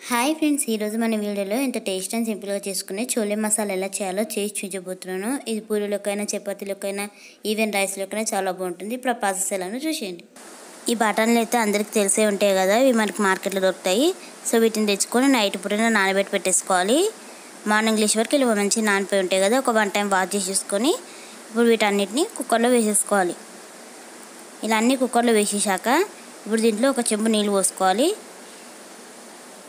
Hi friends, ఈరోజు మన వీడియోలో ఎంత టేస్ట్ అండ్ సింపుల్గా చేసుకునే చోలే మసాలా ఎలా చేయాలో చేసి చూపించబోతున్నాను. ఇది పూరీలోకైనా చపాతీలోకైనా ఈవెన్ రైస్లోకైనా చాలా బాగుంటుంది. ఇప్పుడు ఆ ప్రాసెస్ ఎలానో చూసేయండి. ఈ బఠానీలు అయితే అందరికీ తెలిసే ఉంటాయి కదా, ఇవి మనకి మార్కెట్లో దొరుకుతాయి. సో వీటిని తెచ్చుకొని నైట్ పూట నానబెట్టి పెట్టేసుకోవాలి. మార్నింగ్ లేచి వరకు ఇలా మంచిగా నానిపోయి ఉంటాయి కదా, ఒక 1 టైం వాష్ చేసేసుకొని ఇప్పుడు వీటన్నిటిని కుక్కర్లో వేసేసుకోవాలి. ఇలా అన్నీ కుక్కర్లో వేసేసాక ఇప్పుడు దీంట్లో ఒక చెంబు నీళ్ళు పోసుకోవాలి.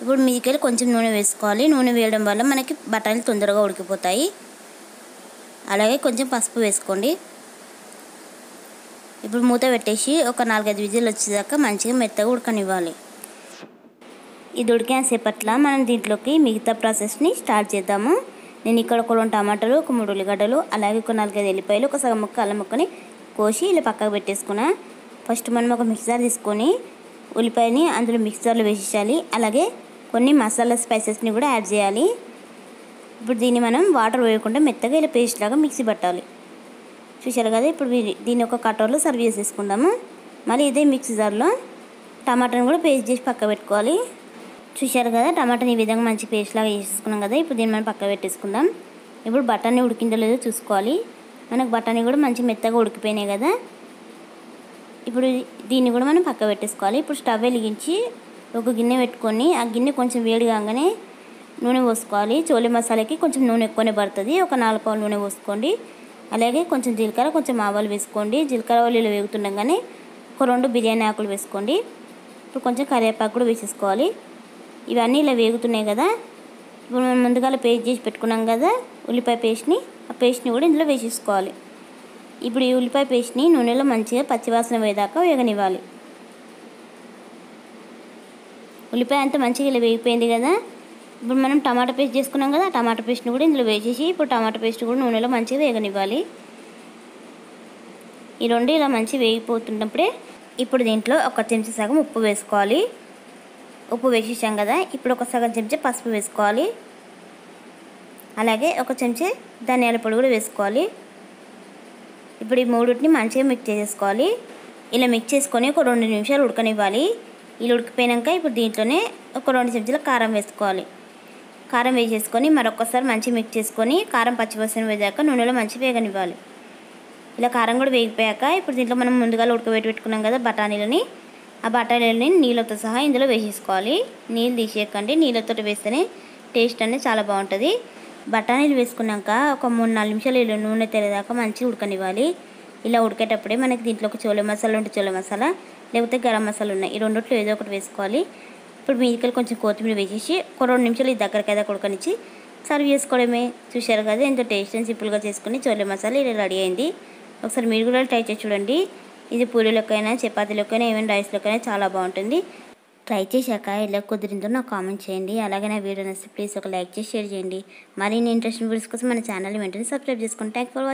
ఇప్పుడు మీదికెళ్ళి కొంచెం నూనె వేసుకోవాలి. నూనె వేయడం వల్ల మనకి బఠానీలు తొందరగా ఉడికిపోతాయి. అలాగే కొంచెం పసుపు వేసుకోండి. ఇప్పుడు మూత పెట్టేసి ఒక 4-5 విజిల్ వచ్చేదాకా మంచిగా మెత్తగా ఉడకనివ్వాలి. ఇది ఉడికేసేపట్ల మనం దీంట్లోకి మిగతా ప్రాసెస్ని స్టార్ట్ చేద్దాము. నేను ఇక్కడ ఒక 2 టమాటాలు, ఒక 3 ఉల్లిగడ్డలు, అలాగే ఒక 4-5 ఎల్లిపాయలు, ఒక సగం ముక్క అల్లం ముక్కని కోసి ఇలా పక్కకు పెట్టేసుకున్నా. ఫస్ట్ మనం ఒక మిక్సర్ తీసుకొని ఉల్లిపాయని అందులో మిక్సర్లో వేసేయాలి. అలాగే కొన్ని మసాలా స్పైసెస్ని కూడా యాడ్ చేయాలి. ఇప్పుడు దీన్ని మనం వాటర్ వేయకుండా మెత్తగా ఇలా పేస్ట్ లాగా మిక్సీ పట్టాలి. చూశారు కదా, ఇప్పుడు దీన్ని ఒక కటోర్లో సర్వ్ చేసేసుకుందాము. మళ్ళీ ఇదే మిక్సీ జార్లో టమాటాని కూడా పేస్ట్ చేసి పక్క పెట్టుకోవాలి. చూశారు కదా, టమాటాని ఈ విధంగా మంచి పేస్ట్ లాగా చేసేసుకున్నాం కదా. ఇప్పుడు దీన్ని మనం పక్క పెట్టేసుకుందాం. ఇప్పుడు బఠానీ ఉడికిందో లేదో చూసుకోవాలి. మనకు బఠానీ కూడా మంచి మెత్తగా ఉడికిపోయినాయి కదా. ఇప్పుడు దీన్ని కూడా మనం పక్క పెట్టేసుకోవాలి. ఇప్పుడు స్టవ్ వెలిగించి ఒక గిన్నె పెట్టుకొని ఆ గిన్నె కొంచెం వేడి కాగానే నూనె పోసుకోవాలి. చోలే మసాలాకి కొంచెం నూనె ఎక్కువనే పడుతుంది. ఒక 4 పావులు నూనె పోసుకోండి. అలాగే కొంచెం జీలకర్ర, కొంచెం ఆవాలు వేసుకోండి. జీలకర్ర ఆవాలు వేగుతుండగానే ఒక 2 బిర్యానీ ఆకులు వేసుకోండి. ఇప్పుడు కొంచెం కరివేపాకు కూడా వేసేసుకోవాలి. ఇవన్నీ ఇలా వేగుతున్నాయి కదా. ఇప్పుడు మనం ముందుగా పేస్ట్ చేసి పెట్టుకున్నాం కదా ఉల్లిపాయ పేస్ట్ని, ఆ పేస్ట్ని కూడా ఇందులో వేసేసుకోవాలి. ఇప్పుడు ఈ ఉల్లిపాయ పేస్ట్ని నూనెలో మంచిగా పచ్చివాసన పోయేదాకా వేగనివ్వాలి. ఉల్లిపాయ అంతా మంచిగా ఇలా వేగిపోయింది కదా. ఇప్పుడు మనం టమాటా పేస్ట్ చేసుకున్నాం కదా, ఆ టమాటా పేస్ట్ని కూడా ఇందులో వేసేసి ఇప్పుడు టమాటా పేస్ట్ కూడా నూనెలో మంచిగా వేగనివ్వాలి. ఈ రెండు ఇలా మంచిగా వేగిపోతున్నప్పుడే ఇప్పుడు దీంట్లో ఒక చెంచా సగం ఉప్పు వేసుకోవాలి. ఉప్పు వేసేసాం కదా, ఇప్పుడు ఒక సగం చెంచా పసుపు వేసుకోవాలి. అలాగే ఒక చెంచా ధనియాల పొడి కూడా వేసుకోవాలి. ఇప్పుడు ఈ మూడింటిని మంచిగా మిక్స్ చేసేసుకోవాలి. ఇలా మిక్స్ చేసుకొని ఒక 2 నిమిషాలు ఉడకనివ్వాలి. ఇలా ఉడికిపోయాక ఇప్పుడు దీంట్లోనే ఒక 2 చెంచాల కారం వేసుకోవాలి. కారం వేసేసుకొని మరొకసారి మంచిగా మిక్స్ చేసుకొని కారం పచ్చివాసన వేసాక నూనెలో మంచిగా వేగనివ్వాలి. ఇలా కారం కూడా వేగిపోయాక ఇప్పుడు దీంట్లో మనం ముందుగా పెట్టుకున్నాం కదా బఠానీలని, ఆ బఠానీలని నీళ్ళతో సహా ఇందులో వేసేసుకోవాలి. నీళ్ళు తీసేయకండి, నీళ్ళతో వేస్తేనే టేస్ట్ అనేది చాలా బాగుంటుంది. బఠానీలు వేసుకున్నాక ఒక 3-4 నిమిషాలు ఇలా నూనె తెరేదాకా మంచిగా ఉడకనివ్వాలి. ఇలా ఉడికేటప్పుడే మనకి దీంట్లో ఒక చోలే మసాలా ఉంటే చోలే మసాలా, లేకపోతే గరం మసాలా ఉన్నాయి, ఈ రెండిట్లో ఏదో ఒకటి వేసుకోవాలి. ఇప్పుడు మీదికెళ్ళి కొంచెం కొత్తిమీర వేసేసి ఒక 2 నిమిషాలు ఈ దగ్గరకైతే ఉడకనిచ్చి సర్వ్ చేసుకోవడమే. చూశారు కదా, ఎంతో టేస్ట్ అండ్ సింపుల్గా చేసుకుని చోలే మసాలా ఇలా రెడీ అయింది. ఒకసారి మీరు కూడా ట్రై చేసి చూడండి. ఇది పూరీలోకైనా చపాతీలోకైనా ఈవెన్ రైస్లోకైనా చాలా బాగుంటుంది. ట్రై చేశాక ఎలా కుదిరిందో నాకు కామెంట్ చేయండి. అలాగే నా వీడియో నచ్చితే ప్లీజ్ ఒక లైక్ చేసి షేర్ చేయండి. మరిన్ని ఇంట్రెస్టింగ్ వీడియోస్ కోసం మన ఛానల్ని వెంటనే సబ్స్క్రైబ్ చేసుకోండి. Thank for watching.